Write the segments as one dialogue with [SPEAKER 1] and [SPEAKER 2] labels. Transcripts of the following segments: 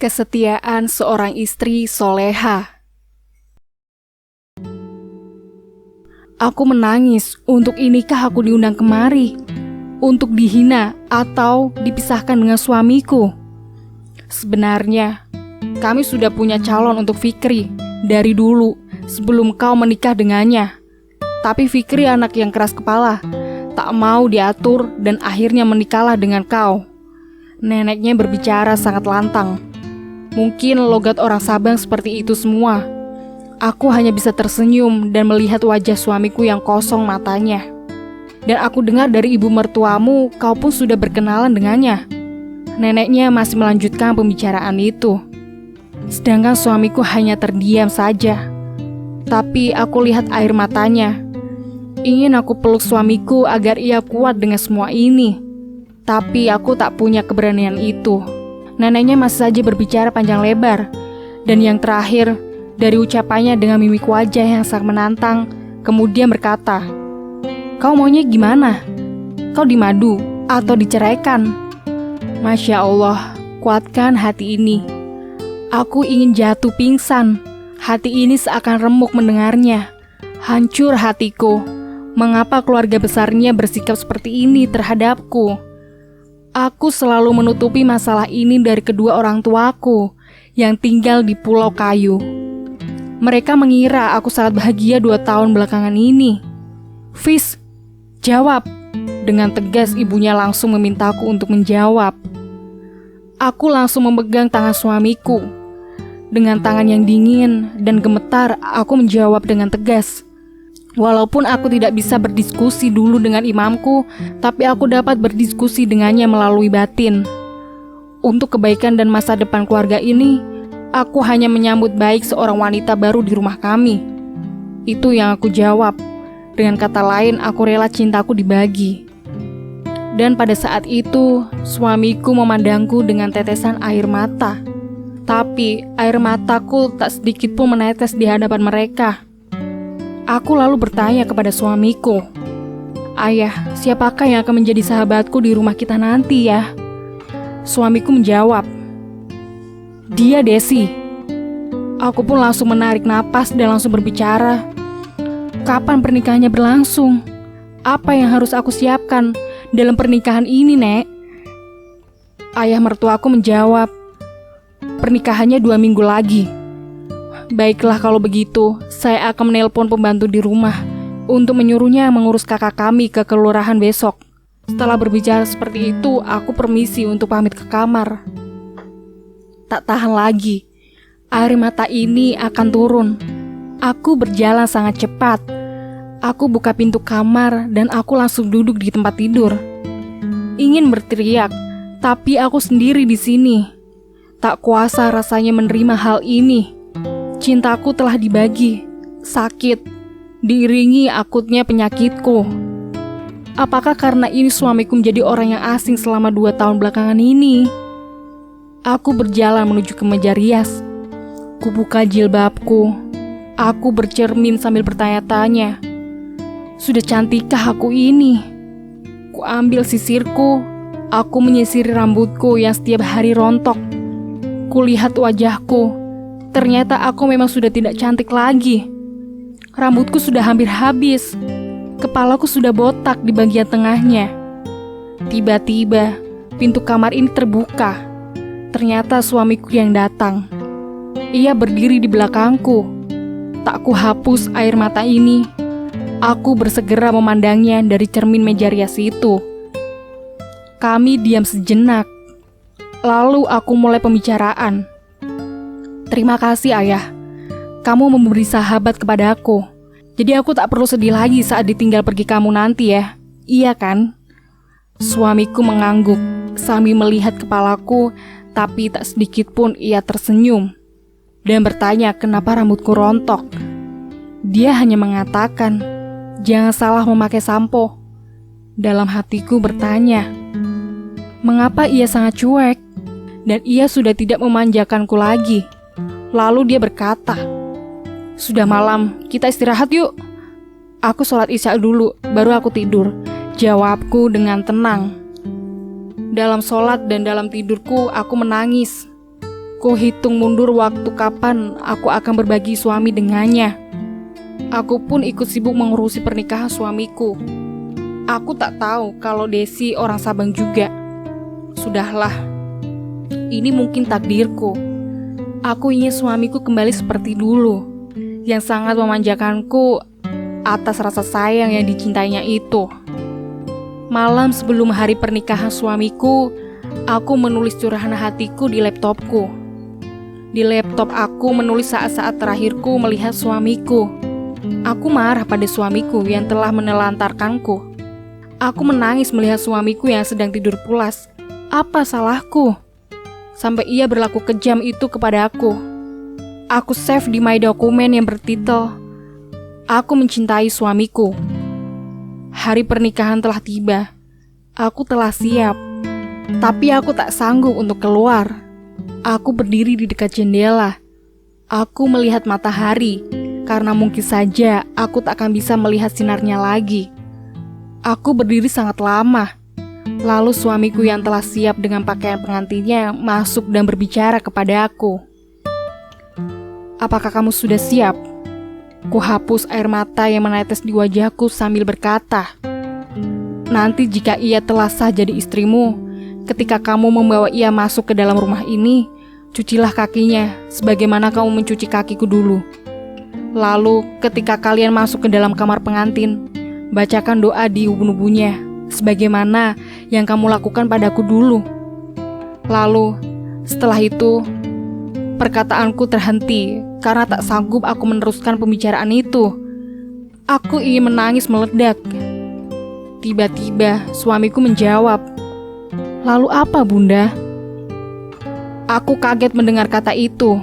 [SPEAKER 1] Kesetiaan seorang istri soleha. Aku menangis, untuk inikah aku diundang kemari? Untuk dihina atau dipisahkan dengan suamiku? Sebenarnya, kami sudah punya calon untuk Fikri dari dulu, sebelum kau menikah dengannya. Tapi Fikri anak yang keras kepala, tak mau diatur dan akhirnya menikahlah dengan kau. Neneknya berbicara sangat lantang. Mungkin logat orang Sabang seperti itu semua. Aku hanya bisa tersenyum dan melihat wajah suamiku yang kosong matanya. Dan aku dengar dari ibu mertuamu, kau pun sudah berkenalan dengannya. Neneknya masih melanjutkan pembicaraan itu. Sedangkan suamiku hanya terdiam saja. Tapi aku lihat air matanya. Ingin aku peluk suamiku agar ia kuat dengan semua ini. Tapi aku tak punya keberanian itu. Neneknya masih saja berbicara panjang lebar. Dan yang terakhir, dari ucapannya dengan mimik wajah yang sangat menantang, kemudian berkata, "Kau maunya gimana? Kau dimadu atau diceraikan?" Masya Allah, kuatkan hati ini. Aku ingin jatuh pingsan. Hati ini seakan remuk mendengarnya. Hancur hatiku. Mengapa keluarga besarnya bersikap seperti ini terhadapku? Aku selalu menutupi masalah ini dari kedua orang tuaku yang tinggal di Pulau Kayu. Mereka mengira aku sangat bahagia 2 tahun belakangan ini. "Fis, jawab." Dengan tegas ibunya langsung memintaku untuk menjawab. Aku langsung memegang tangan suamiku. Dengan tangan yang dingin dan gemetar, aku menjawab dengan tegas. Walaupun aku tidak bisa berdiskusi dulu dengan imamku, tapi aku dapat berdiskusi dengannya melalui batin. Untuk kebaikan dan masa depan keluarga ini, aku hanya menyambut baik seorang wanita baru di rumah kami. Itu yang aku jawab. Dengan kata lain, aku rela cintaku dibagi. Dan pada saat itu, suamiku memandangku dengan tetesan air mata. Tapi air mataku tak sedikit pun menetes di hadapan mereka. Aku lalu bertanya kepada suamiku, "Ayah, siapakah yang akan menjadi sahabatku di rumah kita nanti ya?" Suamiku menjawab, "Dia, Desi." Aku pun langsung menarik napas dan langsung berbicara, "Kapan pernikahannya berlangsung? Apa yang harus aku siapkan dalam pernikahan ini, Nek?" Ayah mertuaku menjawab, "Pernikahannya 2 minggu lagi." "Baiklah kalau begitu, saya akan menelpon pembantu di rumah untuk menyuruhnya mengurus kakak kami ke kelurahan besok." Setelah berbicara seperti itu, aku permisi untuk pamit ke kamar. Tak tahan lagi, air mata ini akan turun. Aku berjalan sangat cepat. Aku buka pintu kamar dan aku langsung duduk di tempat tidur. Ingin berteriak, tapi aku sendiri di sini. Tak kuasa rasanya menerima hal ini. Cintaku telah dibagi, sakit, diiringi akutnya penyakitku. Apakah karena ini suamiku menjadi orang yang asing selama 2 tahun belakangan ini? Aku berjalan menuju ke meja rias. Kubuka jilbabku. Aku bercermin sambil bertanya-tanya, "Sudah cantikkah aku ini?" Kuambil sisirku. Aku menyisiri rambutku yang setiap hari rontok. Kulihat wajahku. Ternyata aku memang sudah tidak cantik lagi. Rambutku sudah hampir habis. Kepalaku sudah botak di bagian tengahnya. Tiba-tiba, pintu kamar ini terbuka. Ternyata suamiku yang datang. Ia berdiri di belakangku. Tak kuhapus air mata ini. Aku bersegera memandangnya dari cermin meja rias itu. Kami diam sejenak. Lalu aku mulai pembicaraan. "Terima kasih, Ayah. Kamu memberi sahabat kepada aku. Jadi aku tak perlu sedih lagi saat ditinggal pergi kamu nanti ya. Iya kan?" Suamiku mengangguk sambil melihat kepalaku, tapi tak sedikit pun ia tersenyum. Dan bertanya kenapa rambutku rontok. Dia hanya mengatakan, "Jangan salah memakai sampo." Dalam hatiku bertanya, mengapa ia sangat cuek? Dan ia sudah tidak memanjakanku lagi. Lalu dia berkata, "Sudah malam, kita istirahat yuk." "Aku sholat isya dulu, baru aku tidur," jawabku dengan tenang. Dalam sholat dan dalam tidurku, aku menangis. Ku hitung mundur waktu kapan aku akan berbagi suami dengannya. Aku pun ikut sibuk mengurusi pernikahan suamiku. Aku tak tahu kalau Desi orang Sabang juga. Sudahlah, ini mungkin takdirku. Aku ingin suamiku kembali seperti dulu, yang sangat memanjakanku atas rasa sayang yang dicintainya itu. Malam sebelum hari pernikahan suamiku, aku menulis curahan hatiku di laptopku. Di laptop aku menulis saat-saat terakhirku melihat suamiku. Aku marah pada suamiku yang telah menelantarkanku. Aku menangis melihat suamiku yang sedang tidur pulas. Apa salahku? Sampai ia berlaku kejam itu kepada aku. Aku save di my dokumen yang bertitel "Aku mencintai suamiku". Hari pernikahan telah tiba. Aku telah siap. Tapi aku tak sanggup untuk keluar. Aku berdiri di dekat jendela. Aku melihat matahari, karena mungkin saja aku tak akan bisa melihat sinarnya lagi. Aku berdiri sangat lama. Lalu suamiku yang telah siap dengan pakaian pengantinnya masuk dan berbicara kepada aku. "Apakah kamu sudah siap?" Ku hapus air mata yang menetes di wajahku sambil berkata, "Nanti jika ia telah sah jadi istrimu, ketika kamu membawa ia masuk ke dalam rumah ini, cucilah kakinya sebagaimana kamu mencuci kakiku dulu. Lalu ketika kalian masuk ke dalam kamar pengantin, bacakan doa di ubun-ubunnya sebagaimana yang kamu lakukan padaku dulu." Lalu setelah itu perkataanku terhenti karena tak sanggup aku meneruskan pembicaraan itu. Aku ingin menangis meledak. Tiba-tiba suamiku menjawab, "Lalu apa, Bunda?" Aku kaget mendengar kata itu.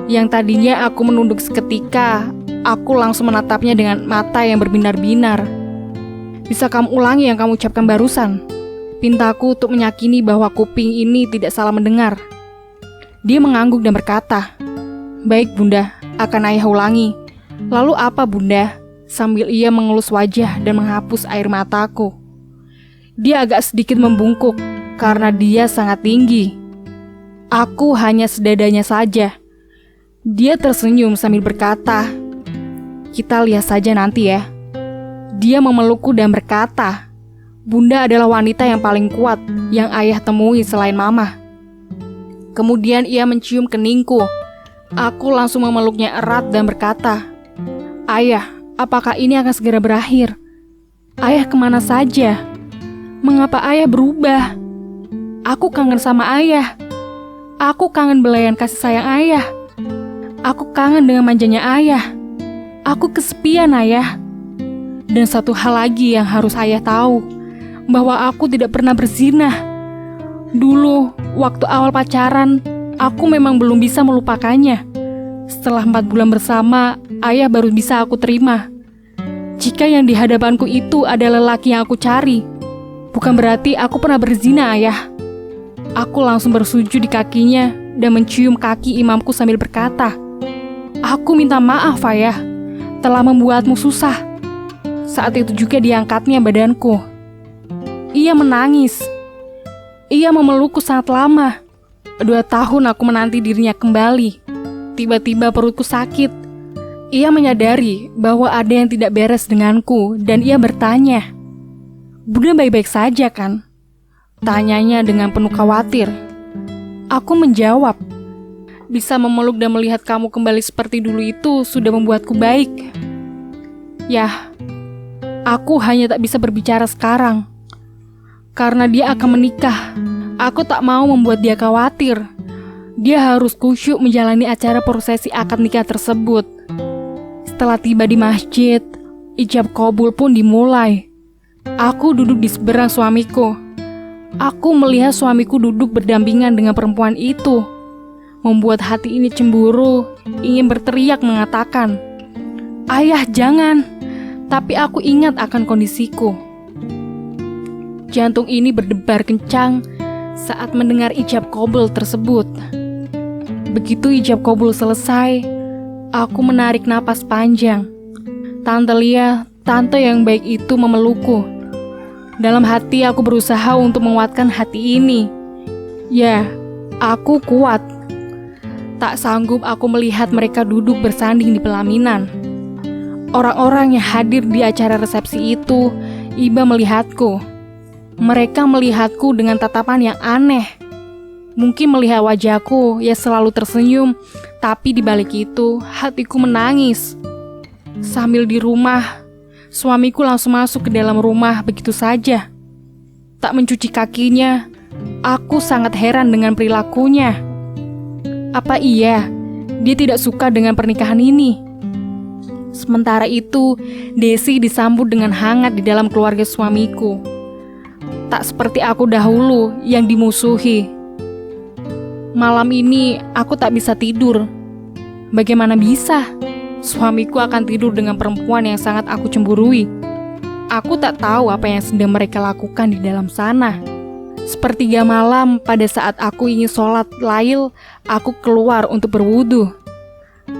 [SPEAKER 1] Yang tadinya aku menunduk seketika, aku langsung menatapnya dengan mata yang berbinar-binar. "Bisa kamu ulangi yang kamu ucapkan barusan?" Pintaku untuk meyakini bahwa kuping ini tidak salah mendengar. Dia mengangguk dan berkata, "Baik Bunda, akan ayah ulangi." "Lalu apa Bunda?" Sambil ia mengelus wajah dan menghapus air mataku. Dia agak sedikit membungkuk karena dia sangat tinggi. Aku hanya sedadanya saja. Dia tersenyum sambil berkata, "Kita lihat saja nanti ya." Dia memelukku dan berkata, "Bunda adalah wanita yang paling kuat yang ayah temui selain mama." Kemudian ia mencium keningku. Aku langsung memeluknya erat dan berkata, "Ayah, apakah ini akan segera berakhir? Ayah kemana saja? Mengapa ayah berubah? Aku kangen sama ayah. Aku kangen belayan kasih sayang ayah. Aku kangen dengan manjanya ayah. Aku kesepian ayah. Dan satu hal lagi yang harus ayah tahu, bahwa aku tidak pernah berzina. Dulu, waktu awal pacaran, aku memang belum bisa melupakannya. Setelah 4 bulan bersama, ayah baru bisa aku terima. Jika yang di hadapanku itu adalah lelaki yang aku cari, bukan berarti aku pernah berzina, ayah." Aku langsung bersujud di kakinya dan mencium kaki imamku sambil berkata, "Aku minta maaf, ayah, telah membuatmu susah." Saat itu juga diangkatnya badanku. Ia menangis. Ia memelukku sangat lama. 2 tahun aku menanti dirinya kembali. Tiba-tiba perutku sakit. Ia menyadari bahwa ada yang tidak beres denganku dan ia bertanya, "Bunda baik-baik saja kan?" Tanyanya dengan penuh khawatir. Aku menjawab, "Bisa memeluk dan melihat kamu kembali seperti dulu itu sudah membuatku baik." Yah, aku hanya tak bisa berbicara sekarang. Karena dia akan menikah, aku tak mau membuat dia khawatir. Dia harus khusyuk menjalani acara prosesi akad nikah tersebut. Setelah tiba di masjid, ijab qabul pun dimulai. Aku duduk di seberang suamiku. Aku melihat suamiku duduk berdampingan dengan perempuan itu. Membuat hati ini cemburu, ingin berteriak mengatakan, "Ayah jangan." Tapi aku ingat akan kondisiku. Jantung ini berdebar kencang saat mendengar ijab qabul tersebut. Begitu ijab qabul selesai, aku menarik napas panjang. Tante Lia, tante yang baik itu memelukku. Dalam hati aku berusaha untuk menguatkan hati ini. Ya, aku kuat. Tak sanggup aku melihat mereka duduk bersanding di pelaminan. Orang-orang yang hadir di acara resepsi itu iba melihatku. Mereka melihatku dengan tatapan yang aneh. Mungkin melihat wajahku yang selalu tersenyum, tapi di balik itu hatiku menangis. Sambil di rumah, suamiku langsung masuk ke dalam rumah begitu saja. Tak mencuci kakinya, aku sangat heran dengan perilakunya. Apa iya, dia tidak suka dengan pernikahan ini? Sementara itu, Desi disambut dengan hangat di dalam keluarga suamiku. Tak seperti aku dahulu yang dimusuhi. Malam ini aku tak bisa tidur. Bagaimana bisa? Suamiku akan tidur dengan perempuan yang sangat aku cemburui. Aku tak tahu apa yang sedang mereka lakukan di dalam sana. Sepertiga malam pada saat aku ingin sholat lail, aku keluar untuk berwudu.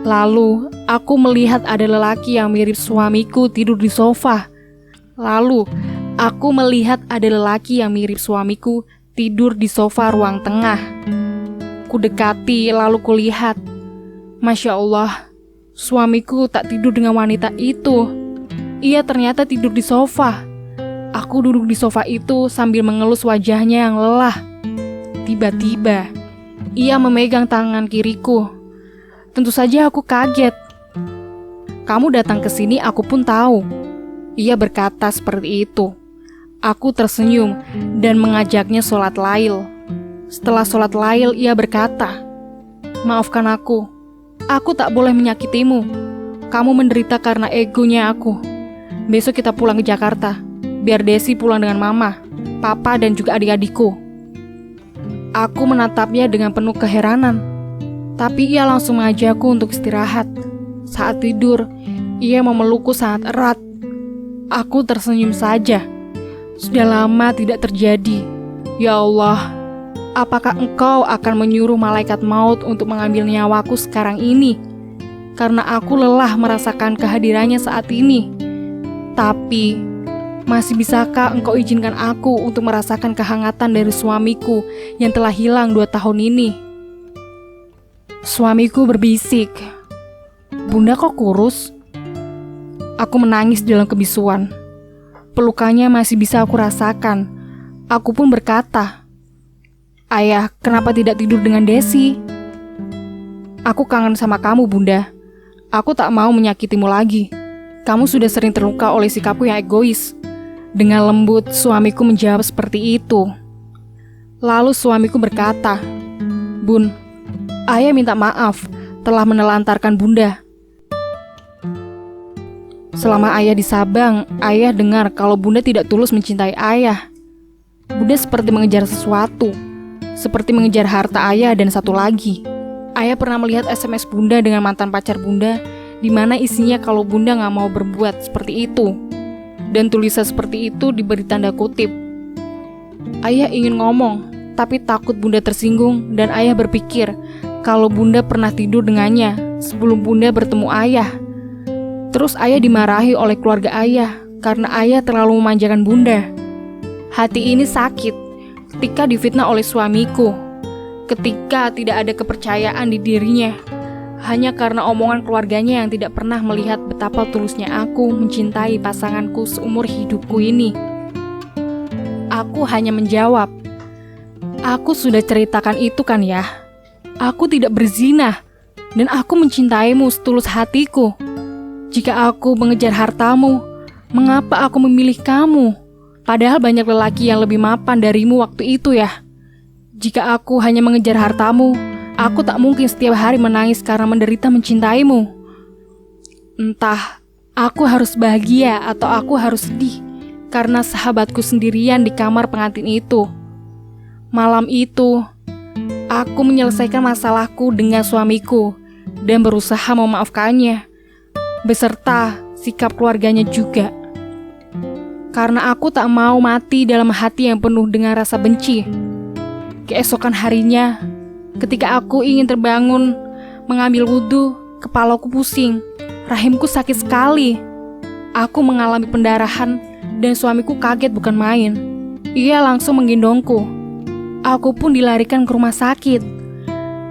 [SPEAKER 1] Lalu aku melihat ada lelaki yang mirip suamiku tidur di sofa. Lalu aku melihat ada lelaki yang mirip suamiku tidur di sofa ruang tengah. Ku dekati lalu kulihat. Masya Allah, suamiku tak tidur dengan wanita itu. Ia ternyata tidur di sofa. Aku duduk di sofa itu sambil mengelus wajahnya yang lelah. Tiba-tiba, ia memegang tangan kiriku. Tentu saja aku kaget. Kamu datang ke sini, aku pun tahu. Ia berkata seperti itu. Aku tersenyum dan mengajaknya sholat lail. Setelah sholat lail, ia berkata, maafkan aku tak boleh menyakitimu. Kamu menderita karena egonya aku. Besok kita pulang ke Jakarta. Biar Desi pulang dengan mama, papa dan juga adik-adikku. Aku menatapnya dengan penuh keheranan. Tapi ia langsung mengajakku untuk istirahat. Saat tidur, ia memelukku sangat erat. Aku tersenyum saja. Sudah lama tidak terjadi. Ya Allah, apakah Engkau akan menyuruh malaikat maut untuk mengambil nyawaku sekarang ini? Karena aku lelah merasakan kehadirannya saat ini. Tapi, masih bisakah Engkau izinkan aku untuk merasakan kehangatan dari suamiku yang telah hilang 2 tahun ini? Suamiku berbisik, Bunda kok kurus? Aku menangis dalam kebisuan. Pelukannya masih bisa aku rasakan. Aku pun berkata, Ayah, kenapa tidak tidur dengan Desi? Aku kangen sama kamu, Bunda. Aku tak mau menyakitimu lagi. Kamu sudah sering terluka oleh sikapku yang egois. Dengan lembut, suamiku menjawab seperti itu. Lalu suamiku berkata, Bun, Ayah minta maaf telah menelantarkan Bunda. Selama Ayah di Sabang, Ayah dengar kalau Bunda tidak tulus mencintai Ayah. Bunda seperti mengejar sesuatu, seperti mengejar harta Ayah dan satu lagi. Ayah pernah melihat SMS Bunda dengan mantan pacar Bunda, di mana isinya kalau Bunda gak mau berbuat seperti itu. Dan tulisan seperti itu diberi tanda kutip. Ayah ingin ngomong, tapi takut Bunda tersinggung dan Ayah berpikir kalau Bunda pernah tidur dengannya sebelum Bunda bertemu Ayah. Terus Ayah dimarahi oleh keluarga Ayah karena Ayah terlalu memanjakan Bunda. Hati ini sakit ketika difitnah oleh suamiku, ketika tidak ada kepercayaan di dirinya, hanya karena omongan keluarganya yang tidak pernah melihat betapa tulusnya aku mencintai pasanganku seumur hidupku ini. Aku hanya menjawab, aku sudah ceritakan itu kan ya. Aku tidak berzina dan aku mencintaimu setulus hatiku. Jika aku mengejar hartamu, mengapa aku memilih kamu? Padahal banyak lelaki yang lebih mapan darimu waktu itu ya. Jika aku hanya mengejar hartamu, aku tak mungkin setiap hari menangis karena menderita mencintaimu. Entah, aku harus bahagia atau aku harus sedih karena sahabatku sendirian di kamar pengantin itu. Malam itu, aku menyelesaikan masalahku dengan suamiku dan berusaha memaafkannya, beserta sikap keluarganya juga. Karena aku tak mau mati dalam hati yang penuh dengan rasa benci. Keesokan harinya, ketika aku ingin terbangun, mengambil wudhu, kepalaku pusing, rahimku sakit sekali. Aku mengalami pendarahan dan suamiku kaget bukan main. Ia langsung menggendongku. Aku pun dilarikan ke rumah sakit.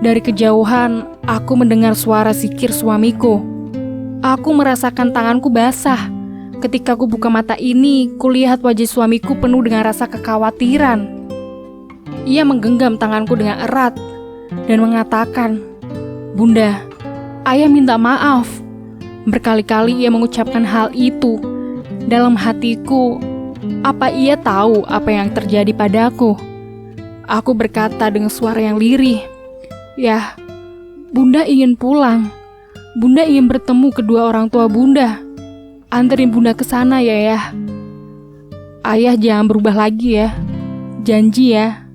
[SPEAKER 1] Dari kejauhan, Aku mendengar suara zikir suamiku. Aku merasakan tanganku basah. Ketika ku buka mata ini, kulihat wajah suamiku penuh dengan rasa kekhawatiran. Ia menggenggam tanganku dengan erat dan mengatakan, "Bunda, ayah minta maaf." Berkali-kali ia mengucapkan hal itu. Dalam hatiku, apa ia tahu apa yang terjadi padaku? Aku berkata dengan suara yang lirih, "Ya, Bunda ingin pulang. Bunda ingin bertemu kedua orang tua Bunda. Anterin Bunda ke sana ya. Ayah jangan berubah lagi ya. Janji ya.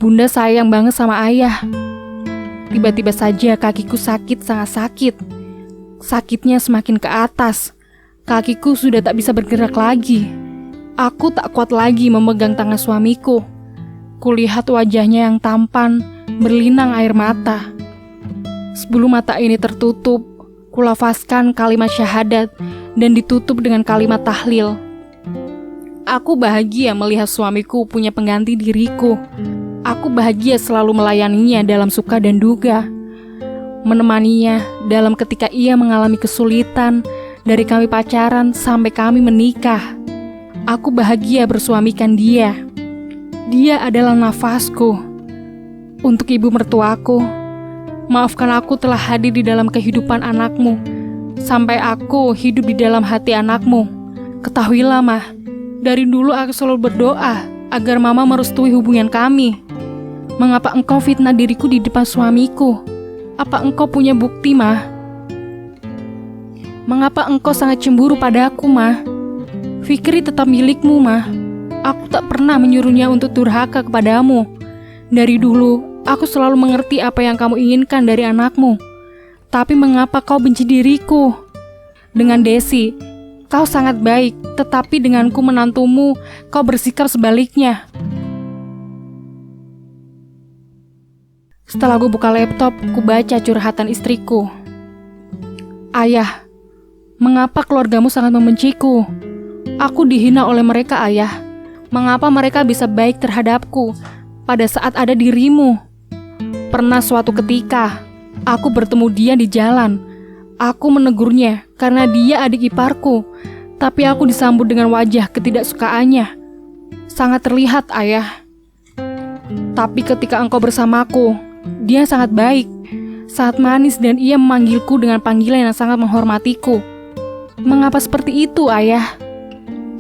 [SPEAKER 1] Bunda sayang banget sama ayah." Tiba-tiba saja kakiku sakit, sangat sakit. Sakitnya semakin ke atas. Kakiku sudah tak bisa bergerak lagi. Aku tak kuat lagi memegang tangan suamiku. Kulihat wajahnya yang tampan, berlinang air mata. Sebelum mata ini tertutup, kulafazkan kalimat syahadat dan ditutup dengan kalimat tahlil. Aku bahagia melihat suamiku punya pengganti diriku. Aku bahagia selalu melayaninya dalam suka dan duka. Menemaninya dalam ketika ia mengalami kesulitan, dari kami pacaran sampai kami menikah. Aku bahagia bersuamikan dia. Dia adalah nafasku. Untuk ibu mertuaku, maafkan aku telah hadir di dalam kehidupan anakmu, sampai aku hidup di dalam hati anakmu. Ketahuilah, Mah, dari dulu aku selalu berdoa agar Mama merestui hubungan kami. Mengapa engkau fitnah diriku di depan suamiku? Apa engkau punya bukti, Mah? Mengapa engkau sangat cemburu padaku, Mah? Fikri tetap milikmu, Mah. Aku tak pernah menyuruhnya untuk durhaka kepadamu. Dari dulu, aku selalu mengerti apa yang kamu inginkan dari anakmu. Tapi mengapa kau benci diriku? Dengan Desi, kau sangat baik, tetapi denganku menantumu, kau bersikap sebaliknya. Setelah aku buka laptop, ku baca curhatan istriku. "Ayah, mengapa keluargamu sangat membenciku? Aku dihina oleh mereka, Ayah. Mengapa mereka bisa baik terhadapku pada saat ada dirimu? Pernah suatu ketika, aku bertemu dia di jalan. Aku menegurnya karena dia adik iparku, tapi aku disambut dengan wajah ketidaksukaannya. Sangat terlihat, Ayah. Tapi ketika engkau bersamaku, dia sangat baik, sangat manis dan ia memanggilku dengan panggilan yang sangat menghormatiku. Mengapa seperti itu, Ayah?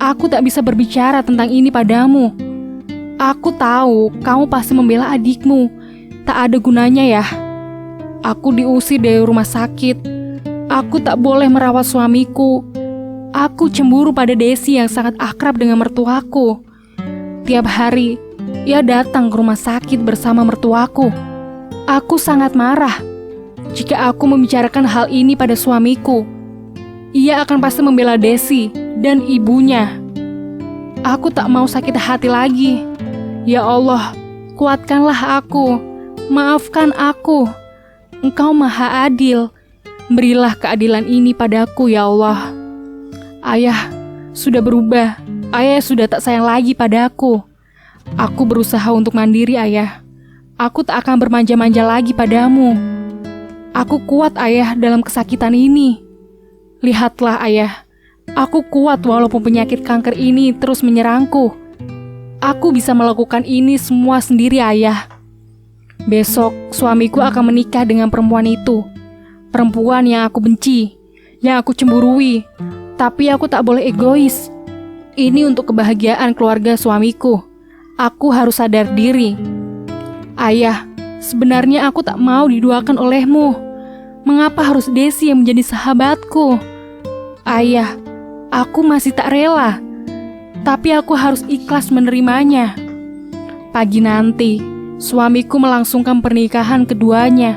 [SPEAKER 1] Aku tak bisa berbicara tentang ini padamu. Aku tahu kamu pasti membela adikmu. Tak ada gunanya ya. Aku diusir dari rumah sakit. Aku tak boleh merawat suamiku. Aku cemburu pada Desi yang sangat akrab dengan mertuaku. Tiap hari, ia datang ke rumah sakit bersama mertuaku. Aku sangat marah jika aku membicarakan hal ini pada suamiku. Ia akan pasti membela Desi dan ibunya. Aku tak mau sakit hati lagi. Ya Allah, kuatkanlah aku. Maafkan aku. Engkau Maha Adil. Berilah keadilan ini padaku, ya Allah. Ayah sudah berubah. Ayah sudah tak sayang lagi padaku. Aku berusaha untuk mandiri, Ayah. Aku tak akan bermanja-manja lagi padamu. Aku kuat, Ayah, dalam kesakitan ini. Lihatlah, Ayah. Aku kuat walaupun penyakit kanker ini terus menyerangku. Aku bisa melakukan ini semua sendiri, Ayah. Besok, suamiku akan menikah dengan perempuan itu. Perempuan yang aku benci, yang aku cemburui. Tapi aku tak boleh egois. Ini untuk kebahagiaan keluarga suamiku. Aku harus sadar diri. Ayah, sebenarnya aku tak mau diduakan olehmu. Mengapa harus Desi yang menjadi sahabatku? Ayah, aku masih tak rela. Tapi aku harus ikhlas menerimanya. Pagi nanti, suamiku melangsungkan pernikahan keduanya.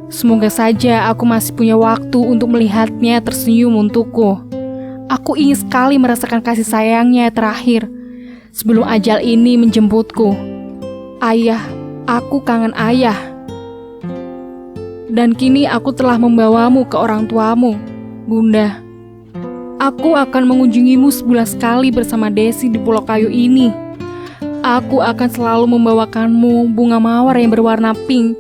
[SPEAKER 1] Semoga saja aku masih punya waktu untuk melihatnya tersenyum untukku. Aku ingin sekali merasakan kasih sayangnya terakhir sebelum ajal ini menjemputku. Ayah, aku kangen Ayah. Dan kini aku telah membawamu ke orang tuamu, Bunda. Aku akan mengunjungimu sebulan sekali bersama Desi di Pulau Kayu ini. Aku akan selalu membawakanmu bunga mawar yang berwarna pink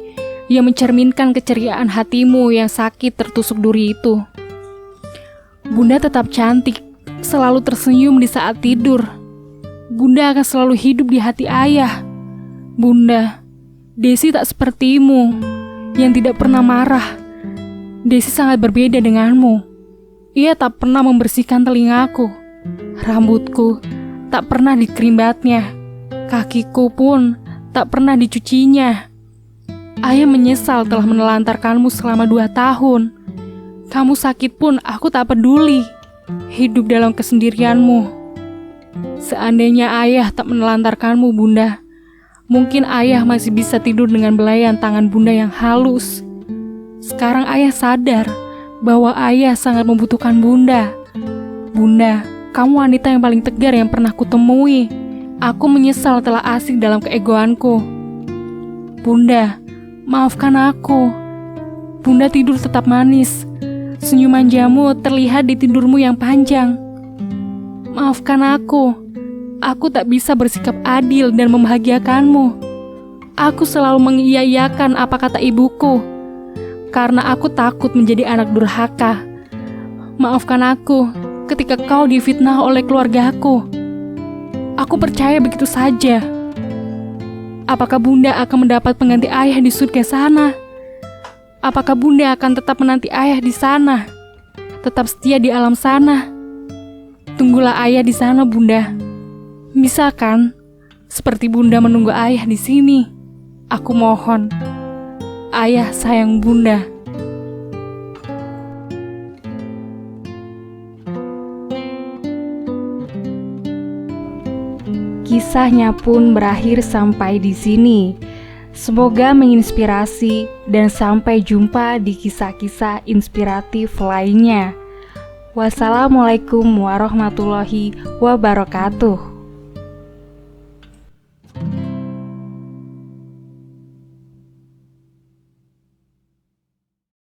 [SPEAKER 1] yang mencerminkan keceriaan hatimu yang sakit tertusuk duri itu. Bunda tetap cantik, selalu tersenyum di saat tidur. Bunda akan selalu hidup di hati ayah. Bunda, Desi tak sepertimu, yang tidak pernah marah. Desi sangat berbeda denganmu. Ia tak pernah membersihkan telingaku. Rambutku tak pernah dikerimbatnya. Kakiku pun tak pernah dicucinya. Ayah menyesal telah menelantarkanmu selama 2 tahun. Kamu sakit pun aku tak peduli. Hidup dalam kesendirianmu. Seandainya ayah tak menelantarkanmu, Bunda, mungkin ayah masih bisa tidur dengan belayan tangan Bunda yang halus. Sekarang ayah sadar bahwa ayah sangat membutuhkan Bunda. Bunda, kamu wanita yang paling tegar yang pernah kutemui. Aku menyesal telah asik dalam keegoanku. Bunda, maafkan aku. Bunda tidur tetap manis. Senyuman jamu terlihat di tidurmu yang panjang. Maafkan aku. Aku tak bisa bersikap adil dan membahagiakanmu. Aku selalu mengiyakan apa kata ibuku, karena aku takut menjadi anak durhaka. Maafkan aku ketika kau difitnah oleh keluargaku. Aku percaya begitu saja. Apakah Bunda akan mendapat pengganti ayah di surga sana? Apakah Bunda akan tetap menanti ayah di sana? Tetap setia di alam sana? Tunggulah ayah di sana, Bunda. Bisa kan? Seperti Bunda menunggu ayah di sini. Aku mohon. Ayah sayang Bunda. Kisahnya pun berakhir sampai di sini. Semoga menginspirasi dan sampai jumpa di kisah-kisah inspiratif lainnya. Wassalamualaikum warahmatullahi wabarakatuh.